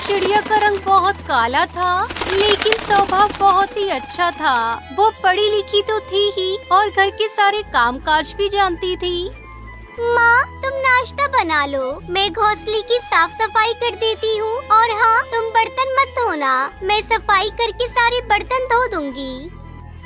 चिड़िया का रंग बहुत काला था, लेकिन स्वभाव बहुत ही अच्छा था। वो पढ़ी लिखी तो थी ही और घर के सारे कामकाज भी जानती थी। माँ, तुम नाश्ता बना लो, मैं घोंसले की साफ सफाई कर देती हूँ। और हाँ, तुम बर्तन मत धोना, मैं सफाई करके सारे बर्तन धो दूंगी।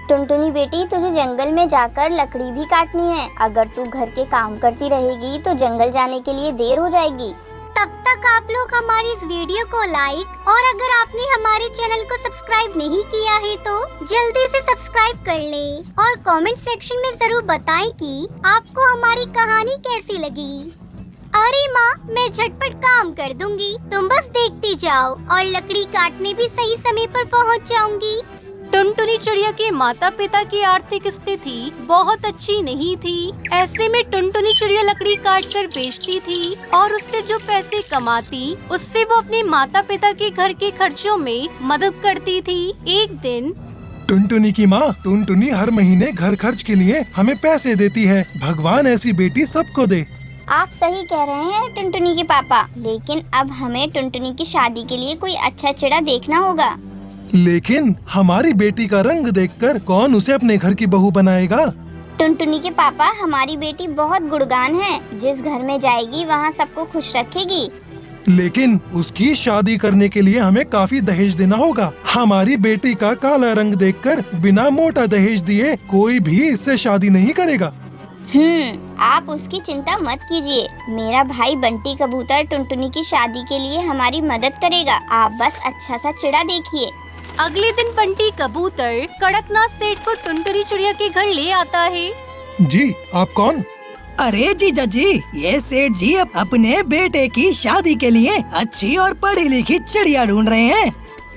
टुनटुनी बेटी, तुझे जंगल में जाकर लकड़ी भी काटनी है। अगर तू घर के काम करती रहेगी तो जंगल जाने के लिए देर हो जाएगी। तब तक आप लोग हमारी इस वीडियो को लाइक और अगर आपने हमारे चैनल को सब्सक्राइब नहीं किया है तो जल्दी से सब्सक्राइब कर लें और कमेंट सेक्शन में जरूर बताएं कि आपको हमारी कहानी कैसी लगी। अरे माँ, मैं झटपट काम कर दूंगी, तुम बस देखती जाओ और लकड़ी काटने भी सही समय पर पहुँच जाऊंगी। टुनटुनी चिड़िया के माता पिता की आर्थिक स्थिति बहुत अच्छी नहीं थी। ऐसे में टुनटुनी चिड़िया लकड़ी काट कर बेचती थी और उससे जो पैसे कमाती उससे वो अपने माता पिता के घर के खर्चों में मदद करती थी। एक दिन टुनटुनी की माँ टुनटुनी हर महीने घर खर्च के लिए हमें पैसे देती है। भगवान ऐसी बेटी सबको दे। आप सही कह रहे हैं टुनटुनी के पापा, लेकिन अब हमें टुनटुनी की शादी के लिए कोई अच्छा चिड़ा देखना होगा। लेकिन हमारी बेटी का रंग देखकर कौन उसे अपने घर की बहू बनाएगा? टुनटुनी के पापा, हमारी बेटी बहुत गुणगान है, जिस घर में जाएगी वहाँ सबको खुश रखेगी। लेकिन उसकी शादी करने के लिए हमें काफी दहेज देना होगा। हमारी बेटी का काला रंग देखकर बिना मोटा दहेज दिए कोई भी इससे शादी नहीं करेगा। आप उसकी चिंता मत कीजिए। मेरा भाई बंटी कबूतर टुनटुनी की शादी के लिए हमारी मदद करेगा। आप बस अच्छा सा चिड़ा देखिए। अगले दिन बंटी कबूतर कड़कनाथ सेठ को टुनटुनी चिड़िया के घर ले आता है। जी, आप कौन? अरे जीजा जी, ये सेठ जी अपने बेटे की शादी के लिए अच्छी और पढ़ी लिखी चिड़िया ढूंढ रहे हैं।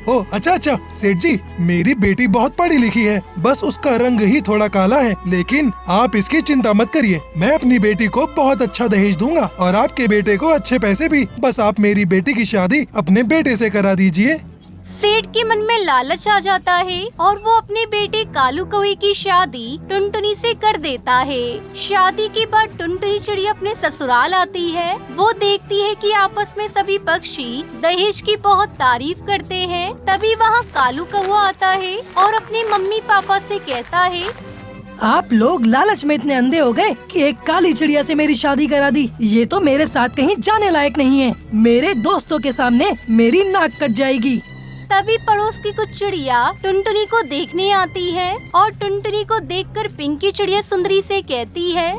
ओह अच्छा, सेठ जी, मेरी बेटी बहुत पढ़ी लिखी है, बस उसका रंग ही थोड़ा काला है। लेकिन आप इसकी चिंता मत करिए, मैं अपनी बेटी को बहुत अच्छा दहेज दूंगा और आपके बेटे को अच्छे पैसे भी। बस आप मेरी बेटी की शादी अपने बेटे से करा दीजिए। सेठ के मन में लालच आ जाता है और वो अपने बेटे कालू कौवे की शादी टुनटुनी से कर देता है। शादी के बाद टुनटुनी चिड़िया अपने ससुराल आती है। वो देखती है कि आपस में सभी पक्षी दहेज की बहुत तारीफ करते हैं। तभी वहाँ कालू कौवा आता है और अपने मम्मी पापा से कहता है, आप लोग लालच में इतने अंधे हो गए कि एक काली चिड़िया से मेरी शादी करा दी। ये तो मेरे साथ कहीं जाने लायक नहीं है। मेरे दोस्तों के सामने मेरी नाक कट जाएगी। तभी पड़ोस की कुछ चिड़िया टुनटुनी को देखने आती है और टुनटुनी को देखकर पिंकी चिड़िया सुंदरी से कहती है,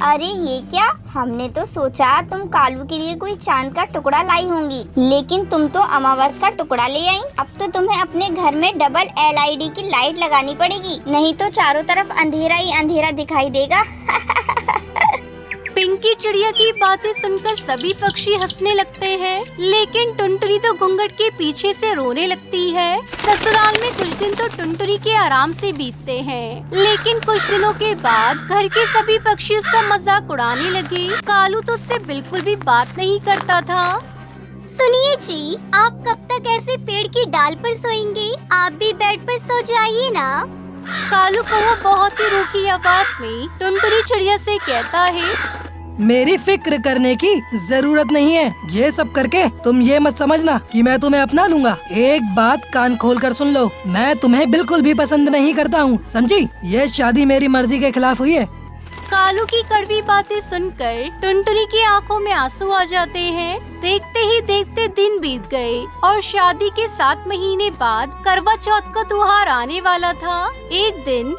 अरे ये क्या, हमने तो सोचा तुम कालू के लिए कोई चांद का टुकड़ा लाई होंगी, लेकिन तुम तो अमावस का टुकड़ा ले आई। अब तो तुम्हें अपने घर में डबल LED की लाइट लगानी पड़ेगी, नहीं तो चारों तरफ अंधेरा ही अंधेरा दिखाई देगा। पिंकी चिड़िया की बातें सुनकर सभी पक्षी हंसने लगते हैं, लेकिन टुनटुनी तो घूंघट के पीछे से रोने लगती है। ससुराल में कुछ दिन तो टुनटुनी के आराम से बीतते हैं, लेकिन कुछ दिनों के बाद घर के सभी पक्षी उसका मजाक उड़ाने लगे। कालू तो उससे बिल्कुल भी बात नहीं करता था। सुनिए जी, आप कब तक ऐसे पेड़ की डाल पर सोएंगे? आप भी बेड पर सो जाइए ना। कालू कौवा बहुत ही रूखी आवाज में टुनटुनी चिड़िया से कहता है, मेरी फिक्र करने की जरूरत नहीं है। ये सब करके तुम ये मत समझना कि मैं तुम्हें अपना लूंगा। एक बात कान खोल कर सुन लो, मैं तुम्हें बिल्कुल भी पसंद नहीं करता हूँ, समझी? ये शादी मेरी मर्जी के खिलाफ हुई है। कालू की कड़वी बातें सुनकर टुनटुनी की आंखों में आंसू आ जाते हैं। देखते ही देखते दिन बीत गए और शादी के 7 महीने बाद करवा चौथ का त्योहार आने वाला था। एक दिन,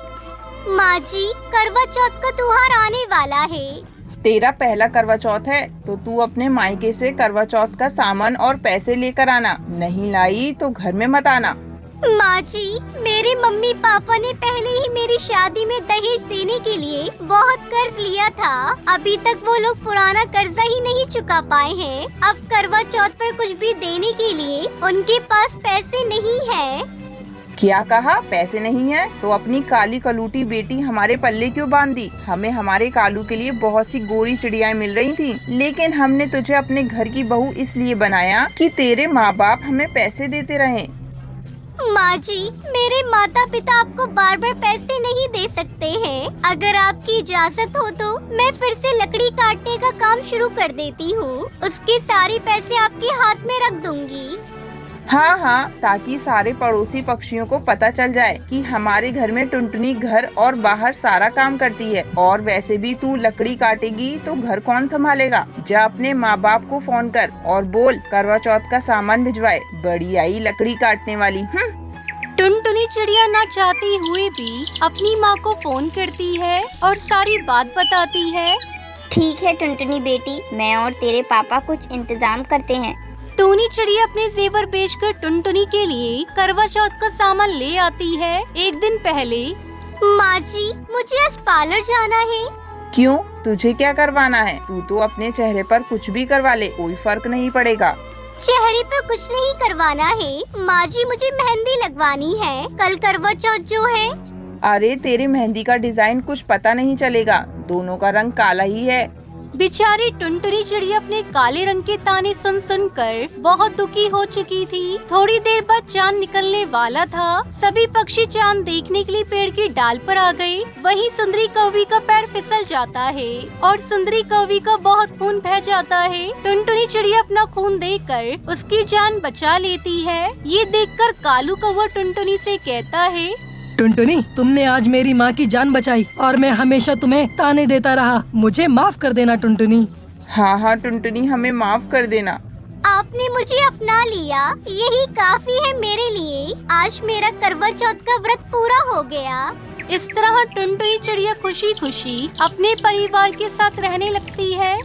माँ जी, करवा चौथ का त्योहार आने वाला है। तेरा पहला करवा चौथ है तो तू अपने मायके से करवा चौथ का सामान और पैसे लेकर आना, नहीं लाई तो घर में मत आना। माँ जी, मेरे मम्मी पापा ने पहले ही मेरी शादी में दहेज देने के लिए बहुत कर्ज लिया था। अभी तक वो लोग पुराना कर्जा ही नहीं चुका पाए हैं। अब करवा चौथ पर कुछ भी देने के लिए उनके पास पैसे नहीं है। क्या कहा? पैसे नहीं है तो अपनी काली कलूटी बेटी हमारे पल्ले क्यों बांध दी? हमें हमारे कालू के लिए बहुत सी गोरी चिड़ियाएं मिल रही थी, लेकिन हमने तुझे अपने घर की बहू इसलिए बनाया कि तेरे माँ बाप हमें पैसे देते रहे। माँ जी, मेरे माता पिता आपको बार बार पैसे नहीं दे सकते हैं। अगर आपकी इजाजत हो तो मैं फिर से लकड़ी काटने का काम शुरू कर देती हूँ। उसके सारे पैसे आपके हाथ में रख दूंगी। हाँ हाँ, ताकि सारे पड़ोसी पक्षियों को पता चल जाए कि हमारे घर में टुनटुनी घर और बाहर सारा काम करती है। और वैसे भी तू लकड़ी काटेगी तो घर कौन संभालेगा? जा अपने माँ बाप को फोन कर और बोल करवा चौथ का सामान भिजवाए। बड़ी आई लकड़ी काटने वाली। टुनटुनी चिड़िया ना चाहते हुए भी अपनी माँ को फोन करती है और सारी बात बताती है। ठीक है टुनटुनी बेटी, मैं और तेरे पापा कुछ इंतजाम करते हैं। टूनी चिड़िया अपने जेवर बेचकर टुनटुनी के लिए करवा चौथ का सामान ले आती है। एक दिन पहले माँ जी, मुझे आज पार्लर जाना है। क्यों, तुझे क्या करवाना है? तू तो अपने चेहरे पर कुछ भी करवा ले, कोई फर्क नहीं पड़ेगा। चेहरे पे कुछ नहीं करवाना है माँ जी, मुझे मेहंदी लगवानी है। कल करवा चौथ जो है। अरे तेरे मेहंदी का डिजाइन कुछ पता नहीं चलेगा, दोनों का रंग काला ही है। बेचारी टुनटुनी चिड़िया अपने काले रंग के ताने सुन सुन कर बहुत दुखी हो चुकी थी। थोड़ी देर बाद चांद निकलने वाला था। सभी पक्षी चांद देखने के लिए पेड़ की डाल पर आ गए। वहीं सुंदरी कौवी का पैर फिसल जाता है और सुंदरी कौवी का बहुत खून बह जाता है। टुनटुनी चिड़िया अपना खून देखकर उसकी जान बचा लेती है। ये देखकर कालू कौवा टुनटुनी से कहता है, टुनटुनी, तुमने आज मेरी माँ की जान बचाई और मैं हमेशा तुम्हें ताने देता रहा। मुझे माफ कर देना टुनटुनी। हाँ हाँ टुनटुनी, हमें माफ कर देना। आपने मुझे अपना लिया, यही काफी है मेरे लिए। आज मेरा करवा चौथ का व्रत पूरा हो गया। इस तरह टुनटुनी चिड़िया खुशी खुशी अपने परिवार के साथ रहने लगती है।